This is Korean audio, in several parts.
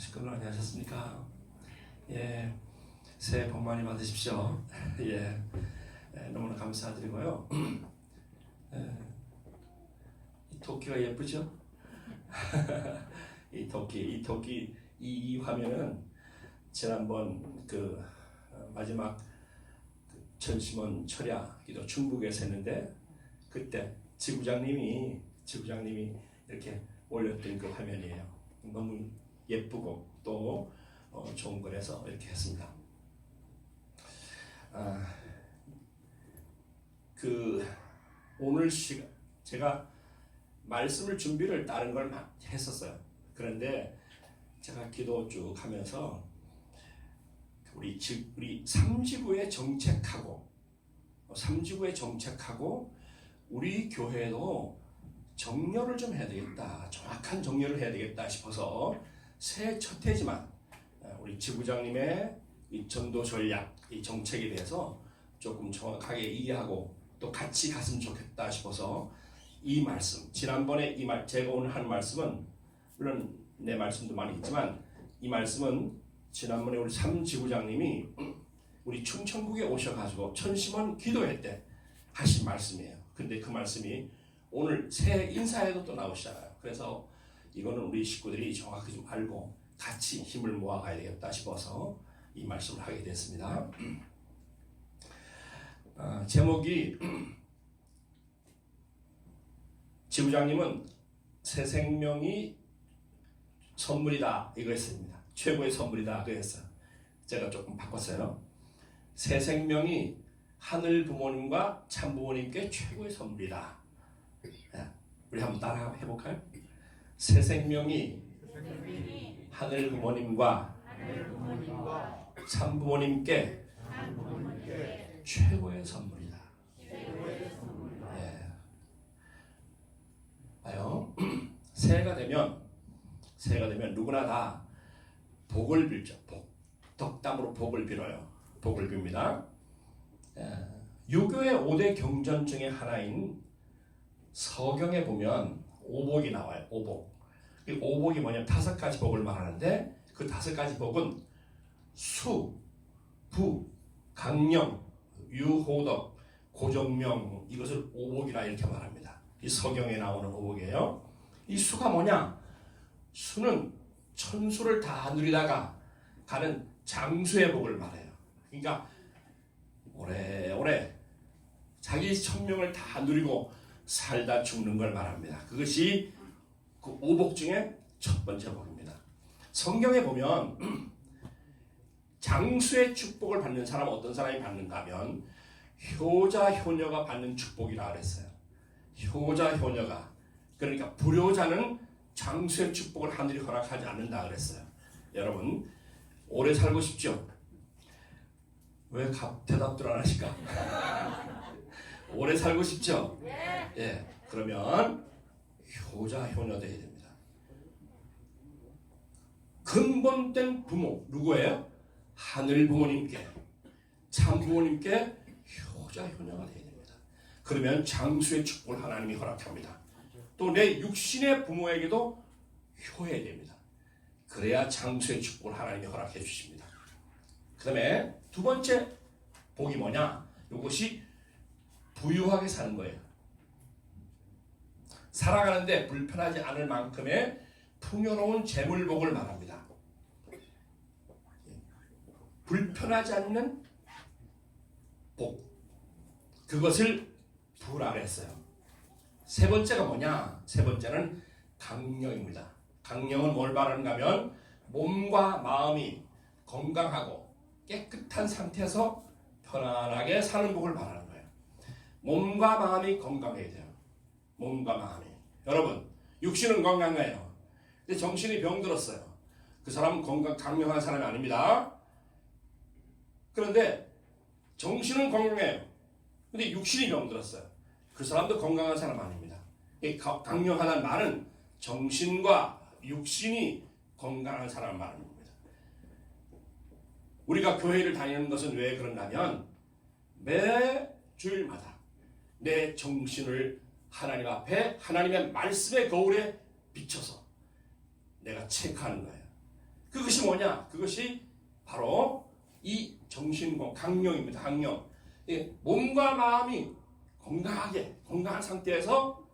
식구들 안녕하셨습니까? 예, 새해 복 많이 받으십시오. 예, 너무나 감사드리고요. 이 토끼가 예쁘죠? 이 토끼 이 화면은 지난번 그 마지막 전시문 철야 기도 충북에서 했는데 그때 지부장님이 이렇게 올렸던 그 화면이에요. 너무 예쁘고 또 좋은 거라서 이렇게 했습니다. 그 오늘 시간 제가 말씀을 준비를 다른 걸 했었어요. 그런데 제가 기도 쭉 하면서 우리 3지구에 정책하고 우리 교회도 정렬을 좀 해야 되겠다, 정확한 정렬을 해야 되겠다 싶어서 새해 첫 해지만 우리 지부장님의 이 전도 전략, 이 정책에 대해서 조금 정확하게 이해하고 또 같이 갔으면 좋겠다 싶어서 이 말씀, 지난번에 제가 오늘 한 말씀은 물론 내 말씀도 많이 있지만 이 말씀은 지난번에 우리 삼지부장님이 우리 충청북에 오셔가지고 천심원 기도회 때 하신 말씀이에요. 근데 그 말씀이 오늘 새해 인사에도 또 나오시잖아요. 그래서 이거는 우리 식구들이 정확히 좀 알고 같이 힘을 모아가야 되겠다 싶어서 이 말씀을 하게 됐습니다. 제목이 지부장님은 새 생명이 선물이다 이거였습니다. 최고의 선물이다 그랬어요. 제가 조금 바꿨어요. 새 생명이 하늘 부모님과 참 부모님께 최고의 선물이다. 우리 한번 따라 해볼까요? 새 생명이 하늘 부모님과 참 부모님께 최고의 선물이다. 예. 봐요. 새해가 되면 누구나 다 복을 빌죠. 덕담으로 복을 빌어요. 복을 빕니다. 유교의 5대 경전 중에 하나인 서경에 보면 오복이 나와요. 오복. 이 오복이 뭐냐면 5가지 복을 말하는데 그 5가지 복은 수, 부, 강령, 유호덕, 고정명 이것을 오복이라 이렇게 말합니다. 이 서경에 나오는 오복이에요. 이 수가 뭐냐? 수는 천수를 다 누리다가 가는 장수의 복을 말해요. 그러니까 오래오래 자기 천명을 다 누리고 살다 죽는 걸 말합니다. 그것이 그 오복 중에 첫 번째 복입니다. 성경에 보면 장수의 축복을 받는 사람은 어떤 사람이 받는가 하면 효자, 효녀가 받는 축복이라 그랬어요. 효자, 효녀가. 그러니까 불효자는 장수의 축복을 하늘이 허락하지 않는다 그랬어요. 여러분 오래 살고 싶죠? 왜 대답들 안 하실까? 오래 살고 싶죠? 예. 그러면 효자, 효녀 되어야 됩니다. 근본된 부모 누구예요? 하늘 부모님께, 참 부모님께 효자, 효녀가 되어야 됩니다. 그러면 장수의 축복을 하나님이 허락합니다. 또 내 육신의 부모에게도 효해야 됩니다. 그래야 장수의 축복을 하나님이 허락해 주십니다. 그 다음에 두 번째 복이 뭐냐? 이것이 부유하게 사는 거예요. 살아가는데 불편하지 않을 만큼의 풍요로운 재물복을 말합니다. 불편하지 않는 복, 그것을 부라 그랬어요. 세 번째가 뭐냐? 세 번째는 강령입니다. 강령은 뭘 말하는가 하면 몸과 마음이 건강하고 깨끗한 상태에서 편안하게 사는 복을 말하는 거예요. 몸과 마음이 건강해야 돼요. 몸과 마음이. 여러분, 육신은 건강해요. 근데 정신이 병들었어요. 그 사람은 강명한 사람이 아닙니다. 그런데 정신은 건강해요. 근데 육신이 병들었어요. 그 사람도 건강한 사람 아닙니다. 강명하다는 말은 정신과 육신이 건강한 사람 말입니다. 우리가 교회를 다니는 것은 왜 그런가 하면 매 주일마다 내 정신을 하나님 앞에 하나님의 말씀의 거울에 비춰서 내가 체크하는 거예요. 그것이 뭐냐? 그것이 바로 이 정신건 강령입니다. 강령. 몸과 마음이 건강한 상태에서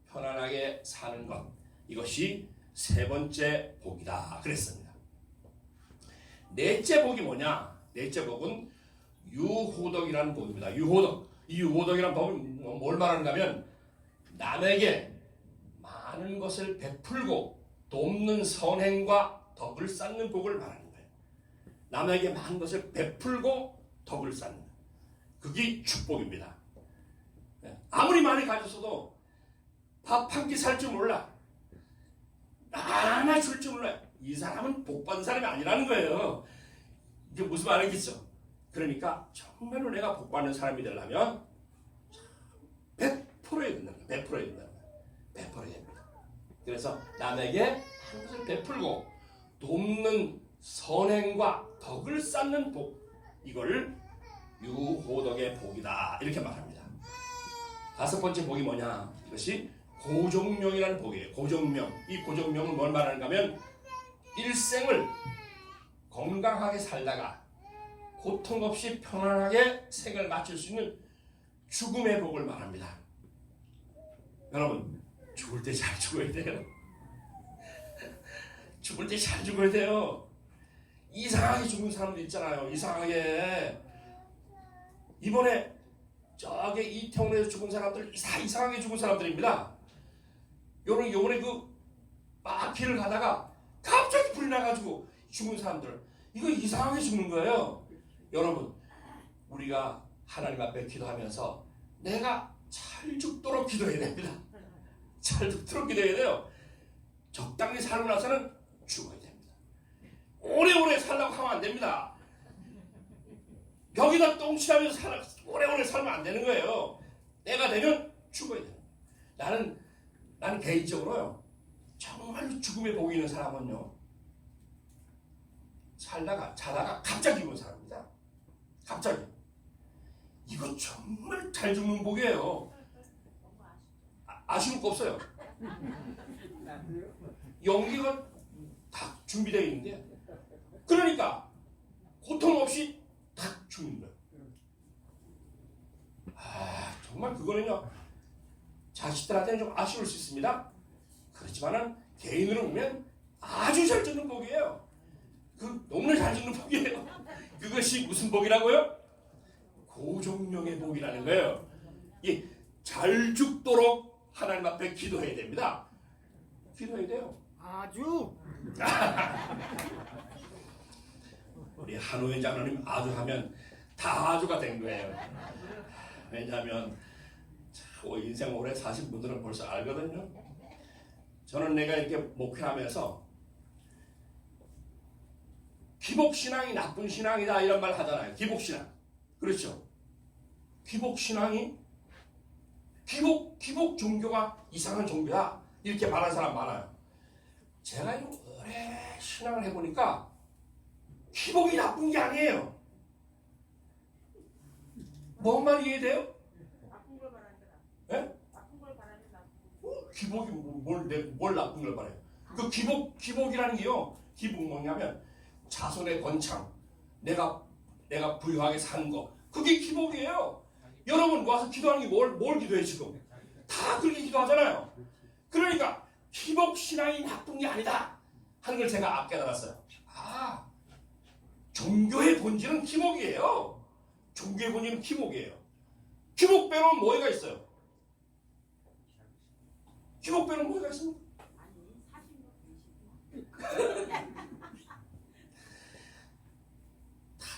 편안하게 사는 것. 이것이 세 번째 복이다. 그랬습니다. 넷째 복이 뭐냐? 넷째 복은 유호덕이라는 복입니다. 유호덕. 이 유호덕이라는 법은 뭘 말하는가 하면 남에게 많은 것을 베풀고 돕는 선행과 덕을 쌓는 복을 말하는 거예요. 남에게 많은 것을 베풀고 덕을 쌓는 것. 그게 축복입니다. 아무리 많이 가졌어도 밥 한 끼 살 줄 몰라. 하나 줄 줄 몰라. 이 사람은 복 받은 사람이 아니라는 거예요. 이게 무슨 말이겠죠? 그러니까 정말로 내가 복 받는 사람이 되려면 100%해야 된다는 거예요. 100%해야 된다는 거예요. 100%해야 됩니다. 그래서 남에게 한 것을 베풀고 돕는 선행과 덕을 쌓는 복, 이걸 유호덕의 복이다 이렇게 말합니다. 다섯 번째 복이 뭐냐? 이것이 고종명이라는 복이에요. 고종명. 이 고종명은 뭘 말하는가 하면 일생을 건강하게 살다가 고통 없이 편안하게 생을 마칠 수 있는 죽음의 복을 말합니다. 여러분, 죽을 때 잘 죽어야 돼요. 죽을 때 잘 죽어야 돼요. 이상하게 죽은 사람도 있잖아요. 이상하게. 이번에 저기 이태원에서 죽은 사람들 이상하게 죽은 사람들입니다. 요번에 막 길을 가다가 갑자기 불이 나가지고 죽은 사람들, 이거 이상하게 죽는 거예요. 여러분, 우리가 하나님 앞에 기도하면서 내가 잘 죽도록 기도해야 됩니다. 잘 죽도록 기도해야 돼요. 적당히 살고 나서는 죽어야 됩니다. 오래오래 살라고 하면 안 됩니다. 벽에다 똥칠하면서 오래오래 살면 안 되는 거예요. 때가 되면 죽어야 돼요. 나는 개인적으로요, 정말로 죽음의 복이 있는 사람은요, 자다가 갑자기 죽은 사람입니다. 갑자기. 이거 정말 잘 죽는 복이에요. 아쉬울 거 없어요. 연기가 다 준비되어 있는데, 그러니까 고통 없이 딱 죽는 거예요. 정말 그거는요, 자식들한테는 좀 아쉬울 수 있습니다. 그렇지만은 개인으로 보면 아주 잘 죽는 복이에요. 너무나 잘 죽는 복이에요. 그것이 무슨 복이라고요? 고종령의 복이라는 거예요. 잘 죽도록 하나님 앞에 기도해야 됩니다. 기도해야 돼요. 아주. 우리 한우회 장로님 아주 하면 다 아주가 된 거예요. 왜냐하면 인생 오래 사신 분들은 벌써 알거든요. 저는 내가 이렇게 목회하면서 기복신앙이 나쁜 신앙이다 이런 말 하잖아요. 기복신앙. 그렇죠. 기복신앙이 기복 종교가 이상한 종교다 이렇게 말하는 사람 많아요. 제가 오래 신앙을 해보니까 기복이 나쁜 게 아니에요. 뭔 말이 이해돼요? 나쁜 걸 말하는 거다. 예? 나쁜 걸 말하는 나쁜. 기복이 뭘 나쁜 걸 말해요? 그 기복이라는 게요. 기복은 뭐냐면 자손의 번창, 내가 부유하게 사는 거, 그게 기복이에요. 여러분 와서 기도하는 게 뭘 기도해 지금? 다 그렇게 기도하잖아요. 그러니까 기복 신앙이 나쁜 게 아니다 하는 걸 제가 깨달았어요. 종교의 본질은 기복이에요. 종교의 본질은 기복이에요. 기복 빼놓은 뭐가 있어요? 기복 빼놓은 뭐가 있습니까? 아니 사실은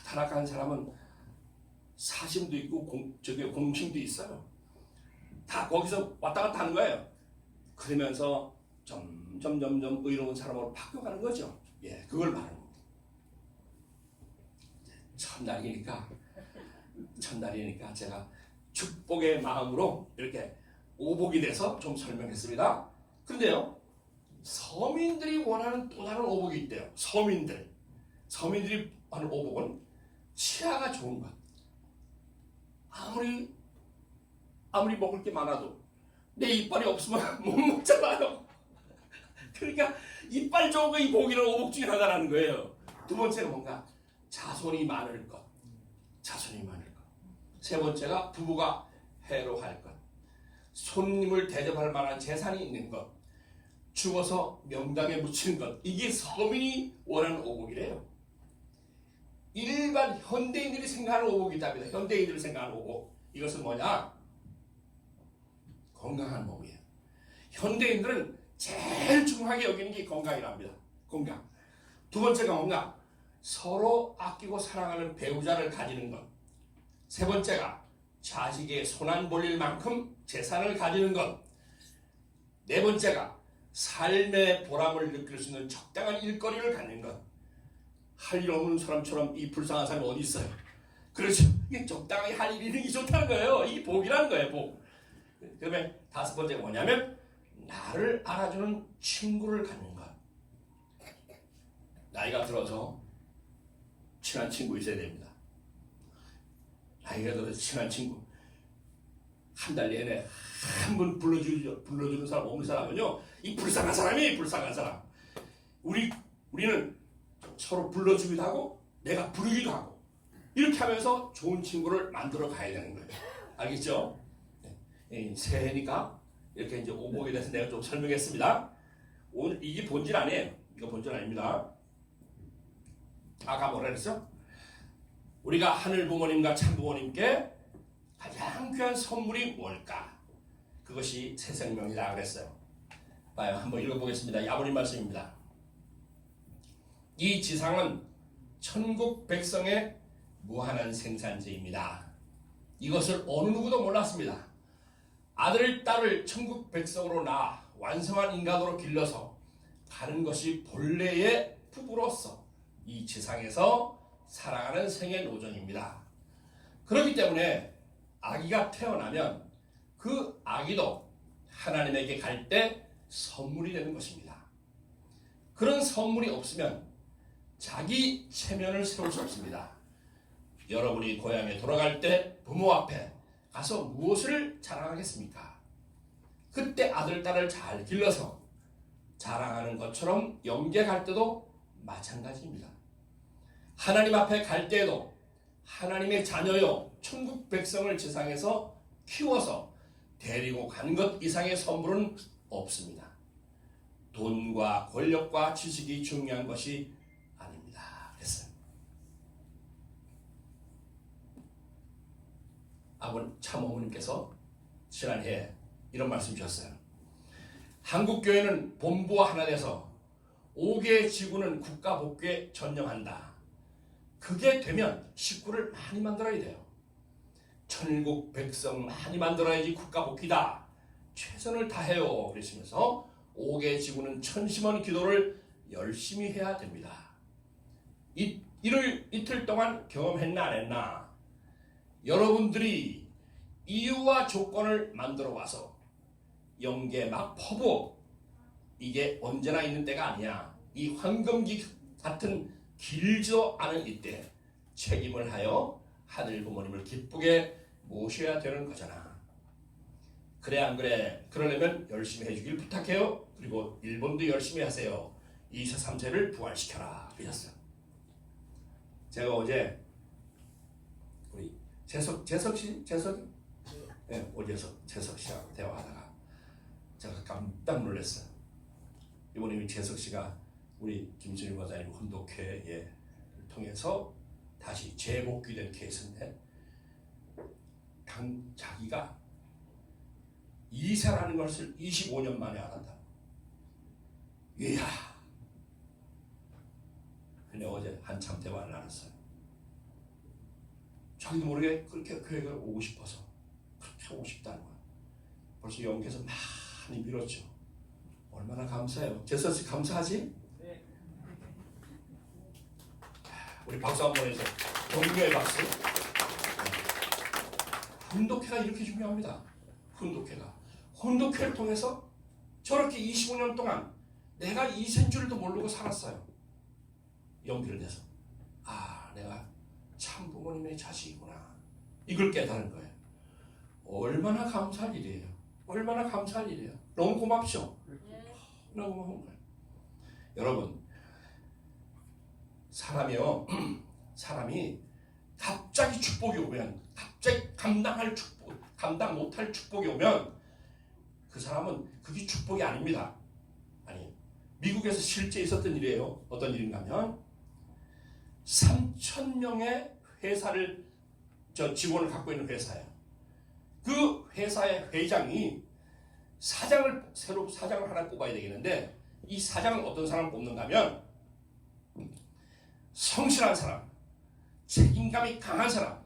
타락한 사람은 사심도 있고 공심도 있어요. 다 거기서 왔다 갔다 하는 거예요. 그러면서 점점 의로운 사람으로 바뀌어가는 거죠. 예, 그걸 말하는 겁니다. 첫날이니까 제가 축복의 마음으로 이렇게 오복이 돼서 좀 설명했습니다. 그런데요, 서민들이 원하는 또 다른 오복이 있대요. 서민들이 하는 오복은 치아가 좋은 것. 아무리 먹을 게 많아도 내 이빨이 없으면 못 먹잖아요. 그러니까 이빨 좋은 거 이 복이라는 오복 중에 하나라는 거예요. 두 번째가 뭔가 자손이 많을 것. 자손이 많을 것. 세 번째가 부부가 해로할 것. 손님을 대접할 만한 재산이 있는 것. 죽어서 명당에 묻히는 것. 이게 서민이 원하는 오복이래요. 일반 현대인들이 생각하는 오복이 있답니다. 현대인들이 생각하는 오복. 이것은 뭐냐? 건강한 몸이에요. 현대인들은 제일 중요하게 여기는 게 건강이랍니다. 건강. 두 번째가 뭔가? 서로 아끼고 사랑하는 배우자를 가지는 것. 세 번째가 자식의 손안 벌릴 만큼 재산을 가지는 것. 네 번째가 삶의 보람을 느낄 수 있는 적당한 일거리를 갖는 것. 할 일 없는 사람처럼 이 불쌍한 사람이 어디 있어요? 그렇죠. 이게 적당히 할 일이 있는 게 좋다는 거예요. 이게 복이라는 거예요. 복. 그다음에 다섯 번째가 뭐냐면 나를 알아주는 친구를 갖는 것. 나이가 들어서 친한 친구 있어야 됩니다. 나이가 들어서 친한 친구. 한 달 내내 한 번 불러주는 사람 없는 사람은요, 이 불쌍한 사람이 불쌍한 사람. 우리는 서로 불러주기도 하고 내가 부르기도 하고 이렇게 하면서 좋은 친구를 만들어 가야 되는 거예요. 알겠죠? 네. 새해니까 이렇게 이제 오복에 대해서 내가 좀 설명했습니다. 오늘 이게 본질 아니에요. 이거 본질 아닙니다. 아까 뭐라 그랬어? 우리가 하늘 부모님과 참 부모님께 가장 귀한 선물이 뭘까? 그것이 새 생명이다 그랬어요. 봐요. 한번 읽어보겠습니다. 야보님 말씀입니다. 이 지상은 천국 백성의 무한한 생산지입니다. 이것을 어느 누구도 몰랐습니다. 아들, 딸을 천국 백성으로 낳아 완성한 인간으로 길러서 가는 것이 본래의 부부로서 이 지상에서 살아가는 생애 노정입니다. 그렇기 때문에 아기가 태어나면 그 아기도 하나님에게 갈 때 선물이 되는 것입니다. 그런 선물이 없으면 자기 체면을 세울 수 없습니다. 여러분이 고향에 돌아갈 때 부모 앞에 가서 무엇을 자랑하겠습니까? 그때 아들, 딸을 잘 길러서 자랑하는 것처럼 영계 갈 때도 마찬가지입니다. 하나님 앞에 갈 때에도 하나님의 자녀요 천국 백성을 지상에서 키워서 데리고 간 것 이상의 선물은 없습니다. 돈과 권력과 지식이 중요한 것이 아닙니다. 그랬어요. 참어머님께서 지난해 이런 말씀 주셨어요. 한국교회는 본부와 하나 돼서 5개의 지구는 국가 복귀에 전념한다. 그게 되면 식구를 많이 만들어야 돼요. 천국 백성 많이 만들어야지 국가 복귀다. 최선을 다해요. 그러시면서 5개의 지구는 천심원 기도를 열심히 해야 됩니다. 이틀 동안 경험했나 안 했나? 여러분들이 이유와 조건을 만들어 와서 영계 막 퍼부어. 이게 언제나 있는 때가 아니야. 이 황금기 같은 길지도 않은 이때 책임을 하여 하늘 부모님을 기쁘게 모셔야 되는 거잖아. 그래 안 그래? 그러려면 열심히 해주길 부탁해요. 그리고 일본도 열심히 하세요. 2세 3세를 부활시켜라. 그랬어요. 제가 어제 우리 재석 씨? 네, 재석 씨하고 대화하다가 제가 깜짝 놀랐어요. 이번에 재석 씨가 우리 김준일 과장님 혼독회에 통해서 다시 재복귀된 케이스인데 자기가 이사라는 것을 25년 만에 알았다. 이야. 근데 어제 한참 대화를 나눴어요. 자기도 모르게 그렇게 교회가 오고 싶어서 그렇게 오고 싶다는 거야. 벌써 영계에서 많이 밀었죠. 얼마나 감사해요. 재석 씨 감사하지? 네. 우리 박수 한번 해서 동료의 박수. 훈독회가 이렇게 중요합니다. 훈독회를 통해서 저렇게 25년 동안 내가 이센 줄도 모르고 살았어요. 연기를 내서 내가 참 부모님의 자식이구나. 이걸 깨달은 거예요. 얼마나 감사할 일이에요. 얼마나 감사할 일이에요. 너무 고맙죠. 너무 고마운 거예요. 여러분, 사람이 갑자기 축복이 오면, 갑자기 감당 못할 축복이 오면 그 사람은 그게 축복이 아닙니다. 아니, 미국에서 실제 있었던 일이에요. 어떤 일인가 하면 3,000명의 직원을 갖고 있는 회사예요. 그 회사의 회장이 새로 사장을 하나 뽑아야 되겠는데, 이 사장은 어떤 사람을 뽑는가 하면 성실한 사람, 책임감이 강한 사람,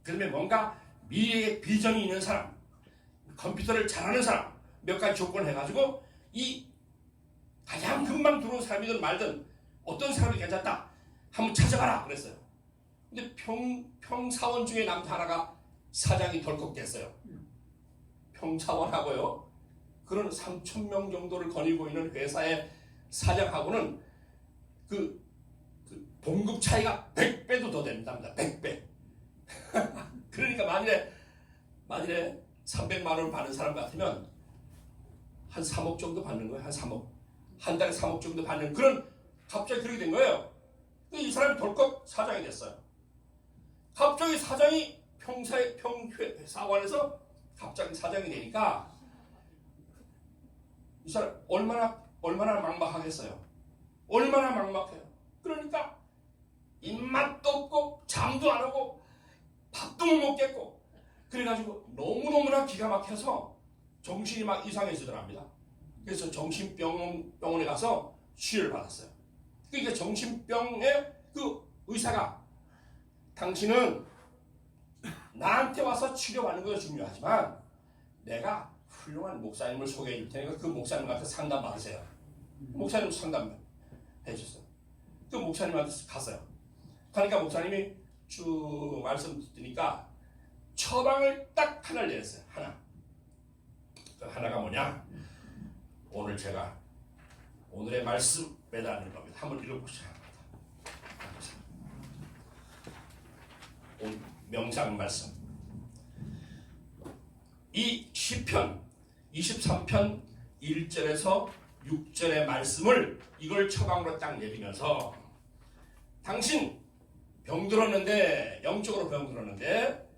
그다음에 뭔가 미래의 비전이 있는 사람, 컴퓨터를 잘하는 사람, 몇 가지 조건을 해가지고 이 가장 금방 들어온 사람이든 말든 어떤 사람이 괜찮다 한번 찾아가라 그랬어요. 근데 평사원 중에 남자 하나가 사장이 덜컥 됐어요. 평사원하고요, 그런 3,000명 정도를 거느리고 있는 회사의 사장하고는 그 봉급 차이가 100배도 더 됩니다. 100배. 그러니까 만일에 300만 원 받는 사람 같으면 한 3억 정도 받는 거예요. 한 3억. 한 달에 3억 정도 받는 그런, 갑자기 그렇게 된 거예요. 이 사람이 덜컥 사장이 됐어요. 갑자기 사장이 평사원에서 갑자기 사장이 되니까 이 사람 얼마나 막막하겠어요. 얼마나 막막해요. 그러니까 입맛도 없고 잠도 안 오고 밥도 못 먹겠고, 그래가지고 너무너무나 기가 막혀서 정신이 막 이상해지더랍니다. 그래서 정신병원에 가서 치료를 받았어요. 그러니까 정신병의 그 의사가, 당신은 나한테 와서 치료받는 것도 중요하지만 내가 훌륭한 목사님을 소개해 줄 테니까 그 목사님한테 상담 받으세요. 목사님 상담해 줬어요. 그 목사님한테 갔어요. 그러니까 목사님이 쭉 말씀 듣니까 처방을 딱 하나를 내렸어요. 그 하나가 뭐냐? 오늘 제가 오늘의 말씀 매달리는 겁니다. 한번 읽어보시죠. 명상 말씀. 이 시편 23편 1절에서 6절의 말씀을 이걸 처방으로 딱 내리면서, 당신 병들었는데, 영적으로 병들었는데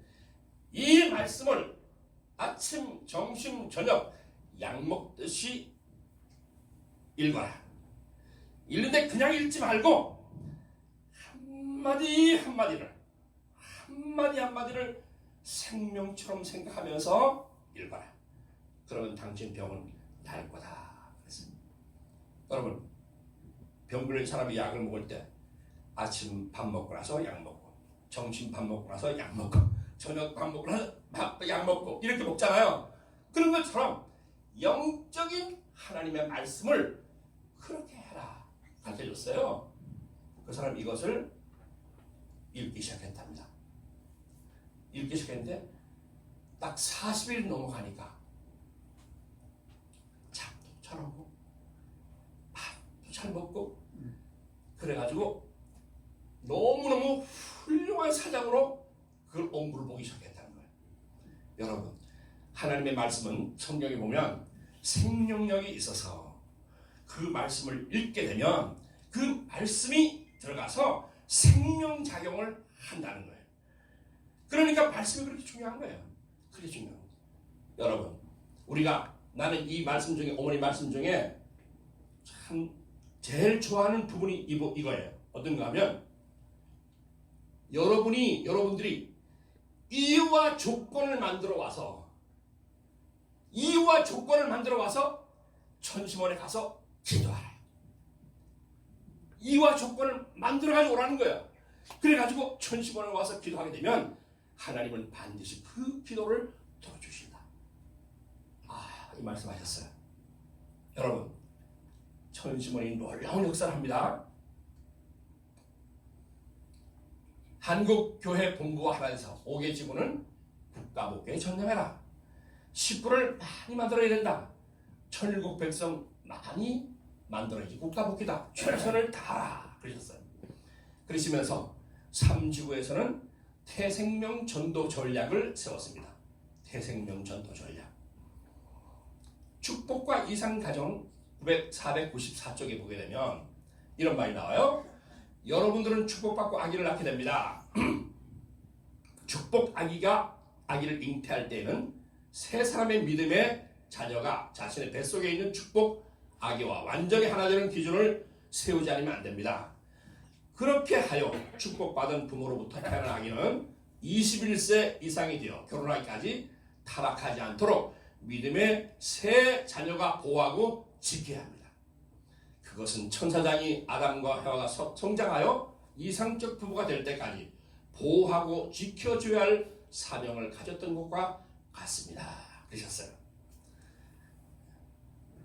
이 말씀을 아침, 점심, 저녁 약 먹듯이 읽어라. 읽는데 그냥 읽지 말고 한마디 한마디를 생명처럼 생각하면서 읽어라. 그러면 당신 병은 나을 거다. 그랬어요. 여러분, 병 걸린 사람이 약을 먹을 때 아침 밥 먹고 나서 약 먹고, 점심 밥 먹고 나서 약 먹고, 저녁 밥 먹고 나서 약 먹고 이렇게 먹잖아요. 그런 것처럼 영적인 하나님의 말씀을 그렇게 해라 가르쳐줬어요. 그 사람 이것을 읽기 시작했답니다. 읽기 시작했는데 딱 40일 넘어가니까 잠도 잘 오고 밥도 잘 먹고, 그래가지고 너무너무 훌륭한 사장으로 그걸 엄부를 보기 시작했다는 거예요. 여러분, 하나님의 말씀은 성경에 보면 생명력이 있어서 그 말씀을 읽게 되면 그 말씀이 들어가서 생명작용을 한다는 거예요. 그러니까 말씀이 그렇게 중요한 거예요. 그게 중요한 거예요. 여러분, 나는 이 말씀 중에, 어머니 말씀 중에 참 제일 좋아하는 부분이 이거예요. 어떤가 하면, 여러분들이 이유와 조건을 만들어 와서 천심원에 가서 기도하라. 이유와 조건을 만들어가지고 오라는 거예요. 그래가지고 천심원에 와서 기도하게 되면 하나님은 반드시 그 기도를 들어주신다. 이 말씀하셨어요. 여러분, 천심원이 놀라운 역사를 합니다. 한국교회 본부와 하나에서 5개 지부는 국가목회에 전념해라. 식구를 많이 만들어야 된다. 천일국 백성 많이 만들어야지 국가목회다. 최선을 다하라. 그러셨어요. 그러시면서 3지구에서는 태생명 전도 전략을 세웠습니다. 태생명 전도 전략. 축복과 이상 가정 494쪽에 보게 되면 이런 말이 나와요. 여러분들은 축복받고 아기를 낳게 됩니다. 축복 아기를 잉태할 때에는 세 사람의 믿음의 자녀가 자신의 뱃속에 있는 축복 아기와 완전히 하나 되는 기준을 세우지 않으면 안 됩니다. 그렇게 하여 축복받은 부모로부터 태어난 아기는 21세 이상이 되어 결혼하기까지 타락하지 않도록 믿음의 새 자녀가 보호하고 지켜야 합니다. 그것은 천사장이 아담과 해와가 성장하여 이상적 부부가 될 때까지 보호하고 지켜줘야 할 사명을 가졌던 것과 같습니다. 그러셨어요.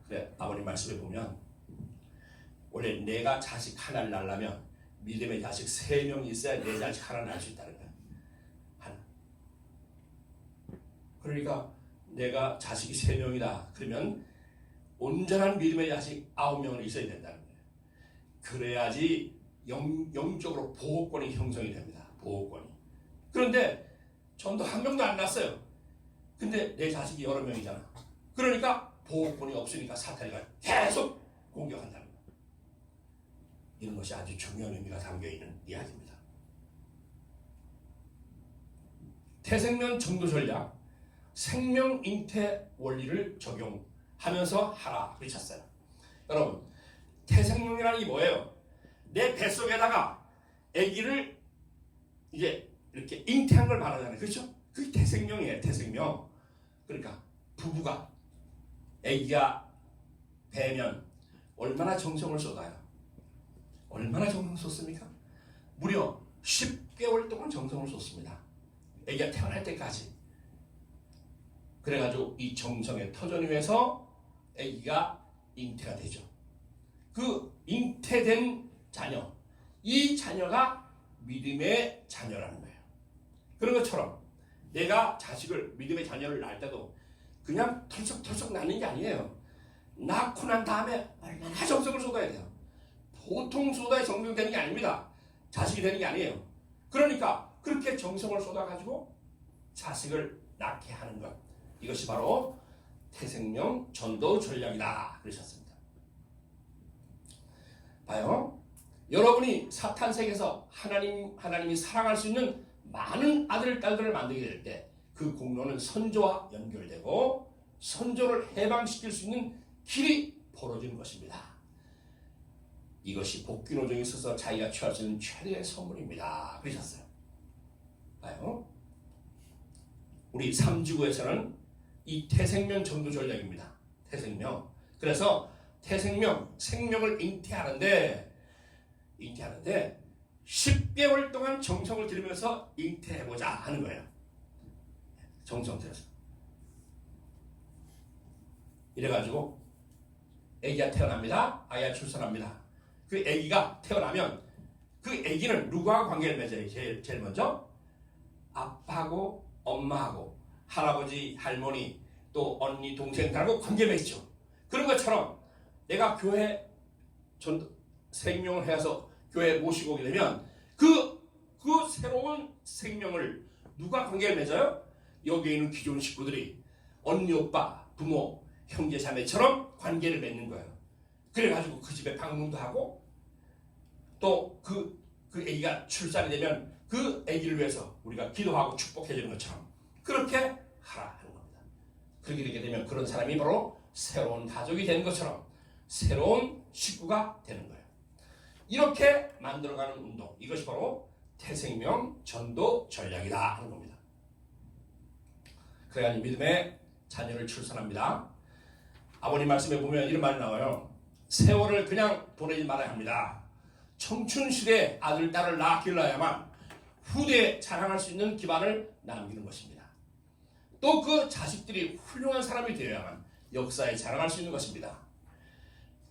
그래, 아버님 말씀에 보면 원래 내가 자식 하나를 낳으려면 믿음의 자식 3명이 있어야 내 자식 하나 낳을 수 있다는 거야. 하나. 그러니까 내가 자식이 3명이다. 그러면 온전한 믿음의 자식 9명은 있어야 된다는 거예요. 그래야지 영적으로 보호권이 형성이 됩니다. 보호권이. 그런데 전도 한 명도 안 났어요. 근데 내 자식이 여러 명이잖아. 그러니까 보호권이 없으니까 사탄이가 계속 공격한다는 거예요. 이런 것이 아주 중요한 의미가 담겨있는 이야기입니다. 태생명 전도 전략, 생명 잉태 원리를 적용하면서 하라 그러셨어요. 여러분, 태생명이라는 게 뭐예요? 내 뱃속에다가 아기를 이제 이렇게 잉태한 걸 말하잖아요. 그렇죠? 그게 태생명이에요. 태생명. 그러니까 부부가 아기가 배면 얼마나 정성을 쏟아요? 얼마나 정성을 쏟습니까? 무려 10개월 동안 정성을 쏟습니다. 아기가 태어날 때까지. 그래가지고 이 정성의 터전 위에서 아기가 잉태가 되죠. 그 잉태된 자녀, 이 자녀가 믿음의 자녀라는 거예요. 그런 것처럼 내가 자식을, 믿음의 자녀를 낳을 때도 그냥 털썩털썩 낳는 게 아니에요. 낳고 난 다음에 얼마나 정성을 쏟아야 돼요. 보통 쏟아야 정성이 되는 게 아닙니다. 자식이 되는 게 아니에요. 그러니까 그렇게 정성을 쏟아가지고 자식을 낳게 하는 것, 이것이 바로 태생명 전도 전략이다 그러셨습니다. 봐요. 여러분이 사탄 세계에서 하나님이 사랑할 수 있는 많은 아들, 딸들을 만들게 될 때 그 공로는 선조와 연결되고 선조를 해방시킬 수 있는 길이 벌어지는 것입니다. 이것이 복귀노정에 있어서 자기가 취할 수 있는 최대의 선물입니다. 그러셨어요. 봐요. 우리 삼지구에서는 이 태생명 전도 전략입니다. 태생명. 그래서 태생명, 생명을 잉태하는데 10개월 동안 정성을 들이면서 잉태해보자 하는 거예요. 정성 들여서. 이래가지고 아기가 태어납니다. 아기가 출산합니다. 그 아기가 태어나면 그 아기는 누구와 관계를 맺어요? 제일 먼저 아빠하고 엄마하고 할아버지, 할머니, 또 언니, 동생들하고 관계 맺죠. 그런 것처럼 내가 교회 생명을 해서 교회에 모시고 오게 되면 그 새로운 생명을 누가 관계를 맺어요? 여기에 있는 기존 식구들이 언니, 오빠, 부모, 형제, 자매처럼 관계를 맺는 거예요. 그래가지고 그 집에 방문도 하고 또 그 아기가 출산이 되면 그 아기를 위해서 우리가 기도하고 축복해주는 것처럼 그렇게 하라 하는 겁니다. 그렇게 되게 되면 그런 사람이 바로 새로운 가족이 되는 것처럼 새로운 식구가 되는 거예요. 이렇게 만들어가는 운동, 이것이 바로 태생명 전도 전략이다 하는 겁니다. 그래야 믿음의 자녀를 출산합니다. 아버님 말씀에 보면 이런 말이 나와요. 세월을 그냥 보내지 말아야 합니다. 청춘 시대에 아들, 딸을 낳아 길러야만 후대에 자랑할 수 있는 기반을 남기는 것입니다. 또 그 자식들이 훌륭한 사람이 되어야만 역사에 자랑할 수 있는 것입니다.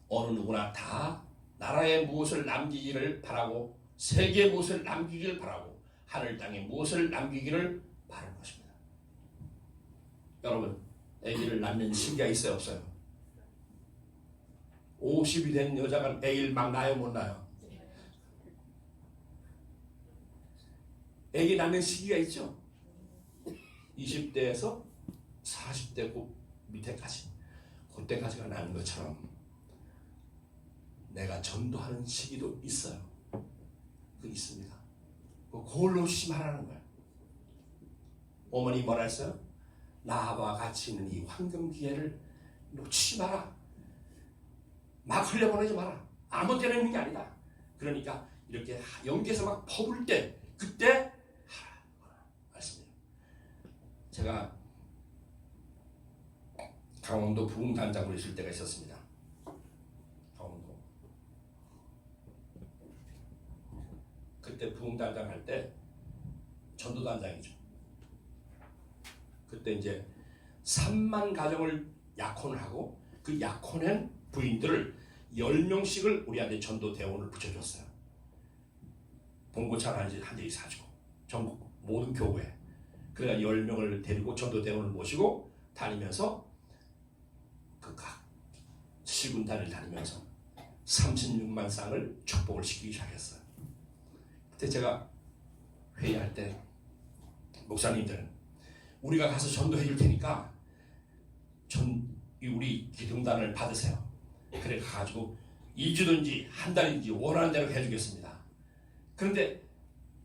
어느 누구나 다 나라에 무엇을 남기기를 바라고 세계에 무엇을 남기기를 바라고 하늘 땅에 무엇을 남기기를 바라는 것입니다. 여러분, 아기를 낳는 시기가 있어요, 없어요? 50이 된 여자가 아기를 막 낳아요, 못 낳아요? 아기 낳는 시기가 있죠. 20대에서 40대 밑에까지, 그때까지가 낳는 것처럼 내가 전도하는 시기도 있어요. 그 있습니다. 그걸 놓치지 말라는 거예요. 어머니 뭐라 했어요? 나와 같이 있는 이 황금 기회를 놓치지 마라. 막 흘려보내지 마라. 아무 때나 있는 게 아니다. 그러니까 이렇게 연기에서 막 퍼부을 때 그때 하라 말씀이에요. 제가 강원도 부흥단장으로 있을 때가 있었습니다. 강원도. 그때 부흥단장 할 때 전도단장이죠. 그때 이제 3만 가정을 약혼을 하고 그 약혼한 부인들을 10명씩을 우리한테 전도 대원을 붙여줬어요. 봉고차를 한 대씩 사주고 전국 모든 교회 그래가 10명을 데리고 전도 대원을 모시고 다니면서 그 각 시군단을 다니면서 36만 쌍을 축복을 시키기 시작했어요. 그때 제가 회의할 때 목사님들은 우리가 가서 전도해 줄 테니까 우리 기둥단을 받으세요. 그래 가지고 2주든지 한 달인지 원하는 대로 해주겠습니다. 그런데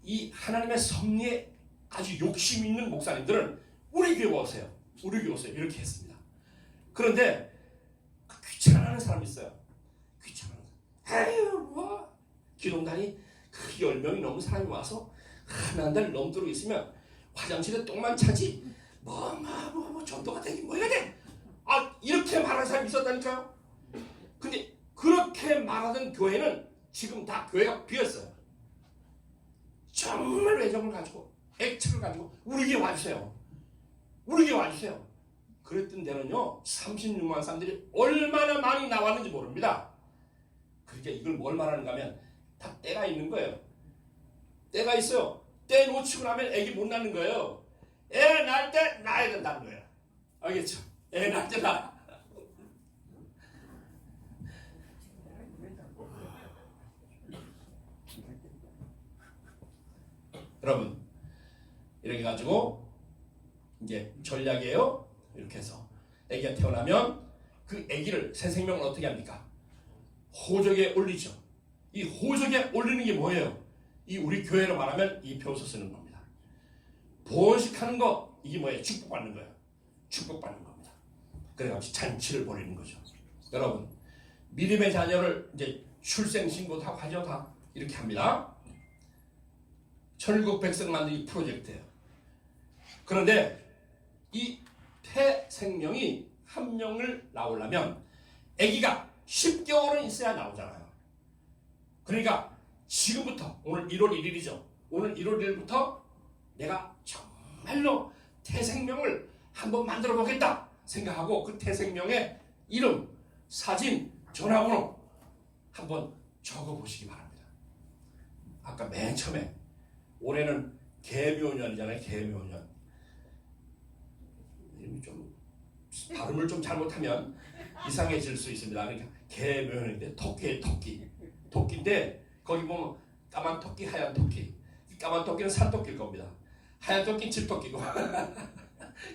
이 하나님의 섭리에 아주 욕심 있는 목사님들은 우리 교회 오세요. 우리 교회 오세요. 이렇게 했습니다. 그런데 귀찮아하는 사람이 있어요. 귀찮아하는 사람. 에휴 뭐 기둥단이 그 10명이 넘는 사람이 와서 한 달 넘도록 있으면 화장실에 똥만 차지 뭐 전도가 되긴 뭐 해야 돼. 이렇게 말하는 사람이 있었다니까요. 근데 그렇게 말하던 교회는 지금 다 교회가 비었어요. 정말 애정을 가지고 액체를 가지고 우리 교회 와주세요. 우리 교회 와주세요. 그랬던 데는요 36만 사람들이 얼마나 많이 나왔는지 모릅니다. 그러니까 이걸 뭘 말하는가 하면 다 때가 있는 거예요. 때가 있어요. 때 놓치고 나면 애기 못 낳는 거예요. 애 낳을 때 낳아야 된다는 거예요. 알겠죠? 애 낳을 때 낳아. 여러분 이렇게 가지고 이제 전략이에요. 이렇게 해서 아기가 태어나면 그 아기를 새 생명을 어떻게 합니까? 호적에 올리죠. 이 호적에 올리는 게 뭐예요? 이 우리 교회로 말하면 이 표서 쓰는 겁니다. 번식하는 거 이게 뭐예요? 축복받는 거예요. 축복받는 겁니다. 그래가지고 잔치를 벌이는 거죠. 여러분 믿음의 자녀를 이제 출생신고도 하고 하죠. 다 이렇게 합니다. 천국 백성 만들기 프로젝트예요. 그런데 이 태생명이 한 명을 나오려면 아기가 10개월은 있어야 나오잖아요. 그러니까 지금부터 오늘 1월 1일이죠. 오늘 1월 1일부터 내가 정말로 태생명을 한번 만들어 보겠다 생각하고 그 태생명의 이름, 사진, 전화번호 한번 적어 보시기 바랍니다. 아까 맨 처음에 올해는 개묘년이잖아요. 개묘년. 좀 발음을 좀 잘못하면 이상해질 수 있습니다. 그러니까 개묘년인데 토끼인데 거기 보면 까만 토끼, 하얀 토끼. 까만 토끼는 산토끼일 겁니다. 하얀 토끼는 집토끼고.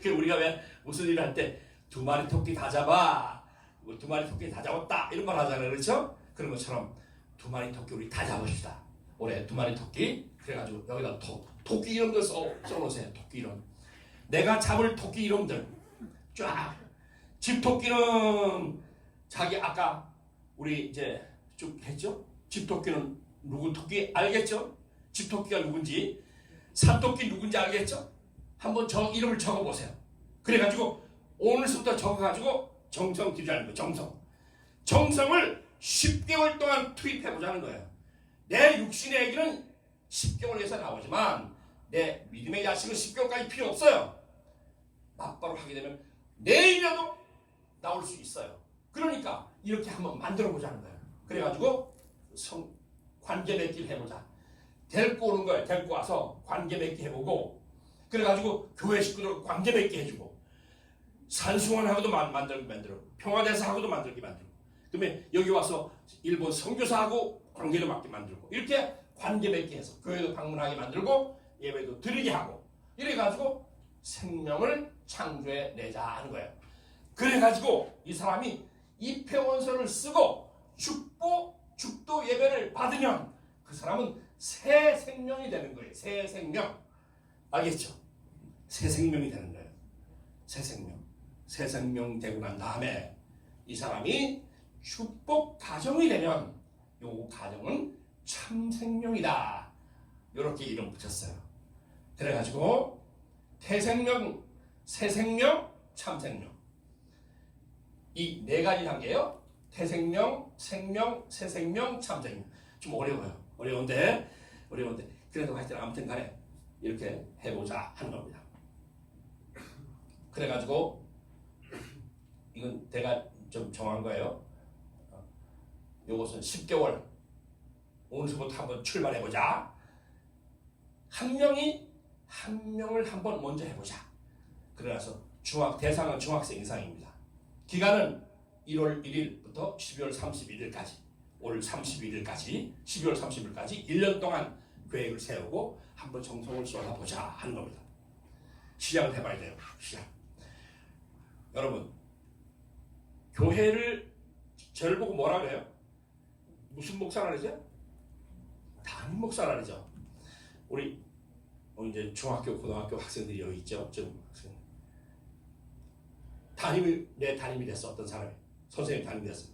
그 우리가 왜 무슨 일을 할 때 두 마리 토끼 다 잡아, 두 마리 토끼 다 잡았다 이런 말 하잖아요, 그렇죠? 그런 것처럼 두 마리 토끼 우리 다 잡읍시다. 올해 두 마리 토끼. 그래가지고 여기다 토끼 이름들 써놓으세요. 토끼 이름. 내가 잡을 토끼 이름들 쫙. 집토끼는 자기 아까 우리 이제 쭉 했죠? 집토끼는 누구 토끼 알겠죠? 집토끼가 누군지, 산토끼 누군지 알겠죠? 한번 이름을 적어보세요. 그래가지고 오늘부터 적어가지고 정성 들이자는 거예요. 정성을 10개월 동안 투입해보자는 거예요. 내 육신의 아기는 10개월에서 나오지만 내 믿음의 자식은 10개월까지 필요 없어요. 맞바로 하게 되면 내일이라도 나올 수 있어요. 그러니까 이렇게 한번 만들어보자는 거예요. 그래가지고 관계 맺기를 해보자. 데리고 오는 거예요. 데리고 와서 관계 맺기 해보고 그래가지고 교회 식구들 관계 맺기 해주고 산수원하고도 만들고 평화대사하고도 만들고 그다음에 여기 와서 일본 선교사하고 관계도 맺게 만들고 이렇게 관계 맺기 해서 교회도 방문하게 만들고 예배도 드리게 하고 이래가지고 생명을 창조해 내자 하는 거예요. 그래가지고 이 사람이 입회원서를 쓰고 축복 축도 예배를 받으면 그 사람은 새 생명이 되는 거예요. 새 생명. 알겠죠? 새 생명이 되는 거예요. 새 생명. 새 생명 되고 난 다음에 이 사람이 축복 가정이 되면 요 가정은 참 생명이다. 이렇게 이름 붙였어요. 그래가지고 태생명, 새생명, 참생명 이 네 가지 단계예요. 태생명, 생명, 새생명, 참생명. 좀 어려워요. 어려운데 그래도 하여튼 아무튼 간에 이렇게 해보자 하는 겁니다. 그래가지고 이건 내가 좀 정한 거예요. 요것은 10개월 오늘부터 한번 출발해보자. 한 명을 한번 먼저 해보자. 그래서 대상은 중학생 이상입니다. 기간은 1월 1일부터 12월 31일까지 올 31일까지 12월 30일까지 1년 동안 계획을 세우고 한번 정성을 쏟아보자 하는 겁니다. 시작을 해봐야 돼요. 시작. 여러분 교회를 저를 보고 뭐라 그래요? 무슨 목사라 그러죠? 담임 목사라 그러죠. 우리 이제 중학교, 고등학교 학생들이 여기 있죠. 좀 내 담임이 됐어. 어떤 사람이 선생님 담임이 됐어.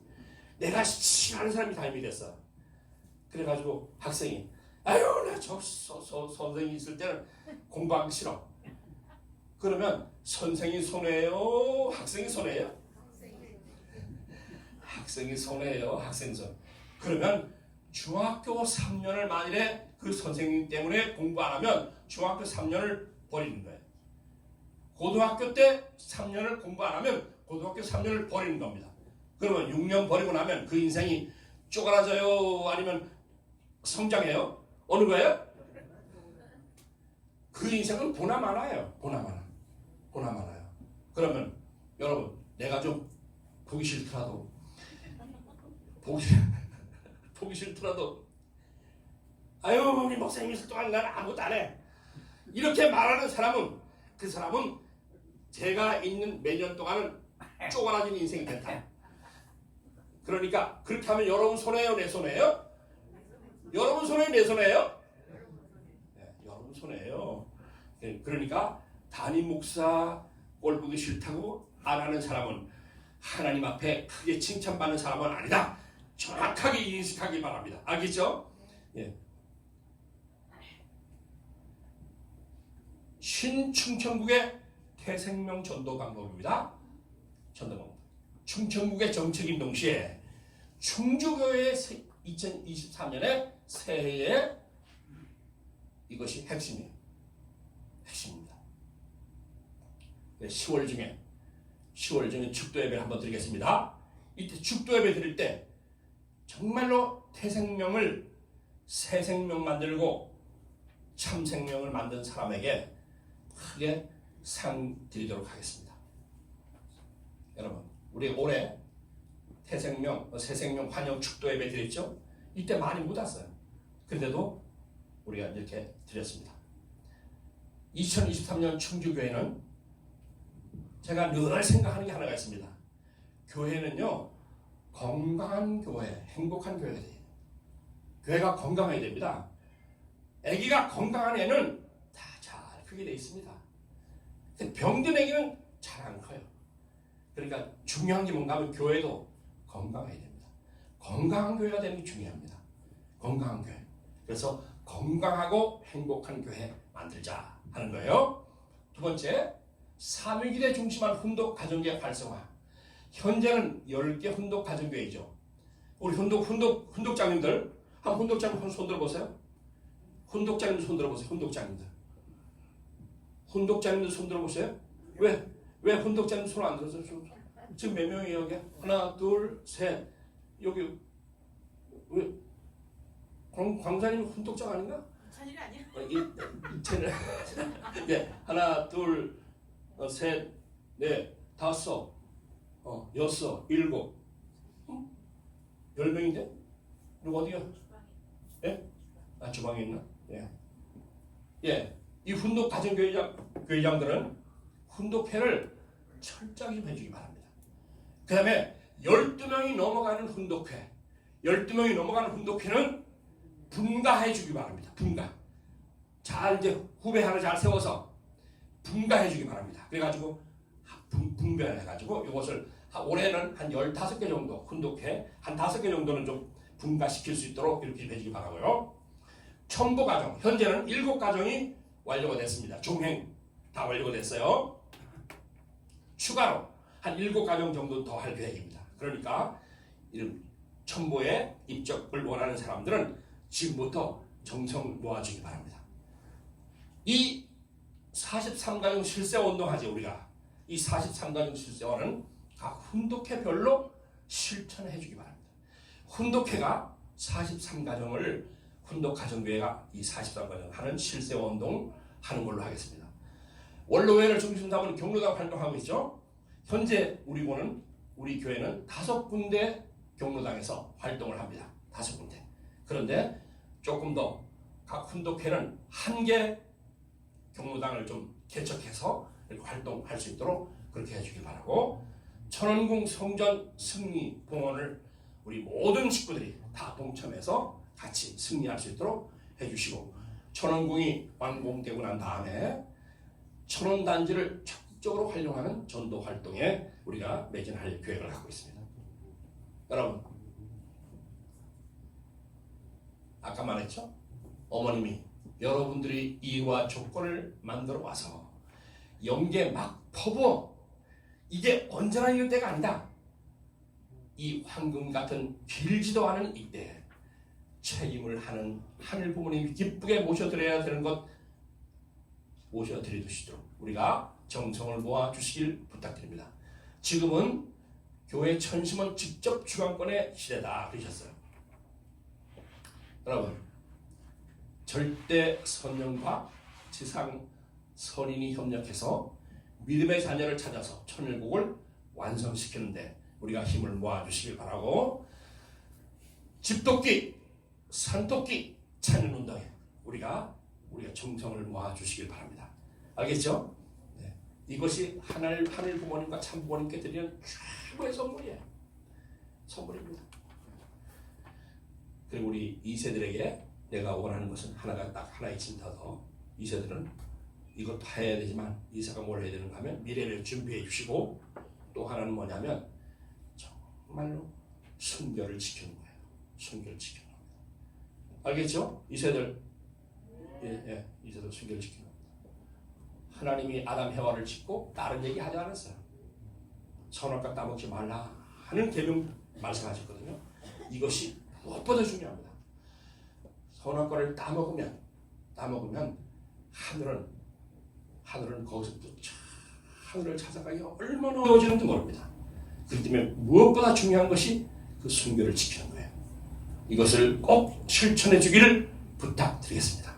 내가 싫어하는 사람이 담임이 됐어. 그래가지고 학생이 아유 나 저 선생님 있을 때는 공부하기 싫어. 그러면 선생이 손해요? 학생이 손해요? 학생이 손해요. 학생이 손해. 그러면 중학교 3년을 만일에 그 선생님 때문에 공부 안 하면 중학교 3년을 버리는 거예요. 고등학교 때 3년을 공부 안 하면 고등학교 3년을 버리는 겁니다. 그러면 6년 버리고 나면 그 인생이 쪼그라져요? 아니면 성장해요? 어느 거예요? 그 인생은 보나마나예요. 보나마나요. 그러면 여러분 내가 좀 보기 싫더라도 아유 우리 목사님 있을 동안 나는 아무것도 안 해. 이렇게 말하는 사람은 그 사람은 제가 있는 몇 년 동안은 쪼그라진 인생이 된다. 그러니까 그렇게 하면 여러분 손해요? 내 손해요? 여러분 손해요? 내 손해요? 네, 여러분 손해요. 네, 그러니까 담임 목사 꼴 보기 싫다고 안 하는 사람은 하나님 앞에 크게 칭찬받는 사람은 아니다. 정확하게 인식하기 바랍니다. 알겠죠? 예. 신충천국의 태생명 전도 방법입니다. 전도 방법. 충천국의 정책인 동시에 충주교회의 2023년의 새해에 이것이 핵심이에요. 핵심입니다. 10월 중에 축도 예배를 한번 드리겠습니다. 이때 축도 예배 드릴 때 정말로 태생명을 새 생명 만들고 참 생명을 만든 사람에게 크게 상 드리도록 하겠습니다. 여러분 우리 올해 태생명, 새생명 환영 축도 예배 드렸죠? 이때 많이 못 왔어요. 그런데도 우리가 이렇게 드렸습니다. 2023년 충주교회는 제가 늘 생각하는 게 하나가 있습니다. 교회는요 건강한 교회, 행복한 교회가 돼요. 교회가 건강해야 됩니다. 아기가 건강한 애는 다 잘 크게 되어 있습니다. 병든 아기는 잘 안 커요. 그러니까 중요한 게 뭔가 하면 교회도 건강해야 됩니다. 건강한 교회가 되는 게 중요합니다. 건강한 교회. 그래서 건강하고 행복한 교회 만들자 하는 거예요. 두 번째, 삼위기대 중심한 훈독 가정교회 활성화. 현재는 10개 훈독 가정교회이죠. 우리 훈독장님들, 한 훈독장님 손 들어보세요. 훈독장님들 손 들어보세요. 훈독장님들 손 들어보세요. 왜 훈독장님 손 안 들어서? 지금 몇 명이에요 여기? 하나, 둘, 셋. 여기 왜? 광사님 훈독장 아닌가? 천일 아니야? 네, 하나, 둘, 셋, 넷, 다섯, 여섯, 일곱, 10명인데? 누구 어디야? 예? 아 주방에 있나? 예. 이 훈독 가정교회장들은 훈독회를 철저히 좀 해주기 바랍니다. 그 다음에 12명이 넘어가는 훈독회, 12명이 넘어가는 훈독회는 분가해 주기 바랍니다. 분가. 잘 이제 후배 하나 잘 세워서 분가해 주기 바랍니다. 그래가지고 분별해가지고 이것을 올해는 한 15개 정도 훈독회 한 5개 정도는 좀 분가시킬 수 있도록 이렇게 해주기 바라고요. 첨부 과정 현재는 7과정이 완료가 됐습니다. 종행 다 완료가 됐어요. 추가로 한 7과정 정도 더 할 계획입니다. 그러니까 이런 첨부에 입적을 원하는 사람들은 지금부터 정성 모아주기 바랍니다. 이 43과정 실세운동 하죠. 우리가 이 43과정 실세화는 각 훈독회별로 실천해 주기 바랍니다. 훈독회가 43과정을 훈독가정교회가 이 43과정 하는 실세운동 하는 걸로 하겠습니다. 원로회를 중심으로 하는 경로당 활동하고 있죠. 현재 우리 교회는 5군데 경로당에서 활동을 합니다. 5군데. 그런데 조금 더 각 훈독회는 1개 경로당을 좀 개척해서 이렇게 활동할 수 있도록 그렇게 해주길 바라고, 천원궁 성전 승리 봉헌을 우리 모든 식구들이 다 동참해서 같이 승리할 수 있도록 해주시고, 천원궁이 완공되고 난 다음에 천원단지를 적극적으로 활용하는 전도 활동에 우리가 매진할 계획을 갖고 있습니다. 여러분, 아까 말했죠? 어머님이 여러분들이 이와 조건을 만들어 와서 영계 막 퍼부어 이게 언제나 이럴 때가 아니다. 이 황금 같은 길지도 않은 이때 책임을 하는 하늘 부모님이 기쁘게 모셔드려야 되는 것 모셔드리도록 우리가 정성을 모아 주시길 부탁드립니다. 지금은 교회 천심은 직접 주관권의 시대다 그러셨어요. 여러분, 절대 선령과 지상 선인이 협력해서 믿음의 자녀를 찾아서 천일국을 완성시키는데 우리가 힘을 모아주시길 바라고, 집돕기, 산돕기 찾는 운동에 우리가 정성을 모아주시길 바랍니다. 알겠죠? 네. 이것이 하늘 부모님과 참 부모님께 드리는 최고의 선물이에요. 선물입니다. 그리고 우리 2세들에게 내가 원하는 것은 하나가 딱 하나 있습니다. 더 2세들은 이것도 해야 되지만 이사가 뭘 해야 되는가 하면 미래를 준비해 주시고, 또 하나는 뭐냐면 정말로 순결을 지키는 거예요. 순결을 지키는 겁니다. 알겠죠? 2세들 예, 2세들 순결을 지키는 겁니다. 하나님이 아담 해와를 짓고 다른 얘기 하지 않았어요. 선악과 따먹지 말라 하는 계명 말씀하셨거든요. 이것이 무엇보다 중요합니다. 선악과를 따먹으면 하늘은 거기서부터 하늘을 찾아가기 얼마나 어려워지는지 모릅니다. 그렇기 때문에 무엇보다 중요한 것이 그 순결을 지키는 거예요. 이것을 꼭 실천해 주기를 부탁드리겠습니다.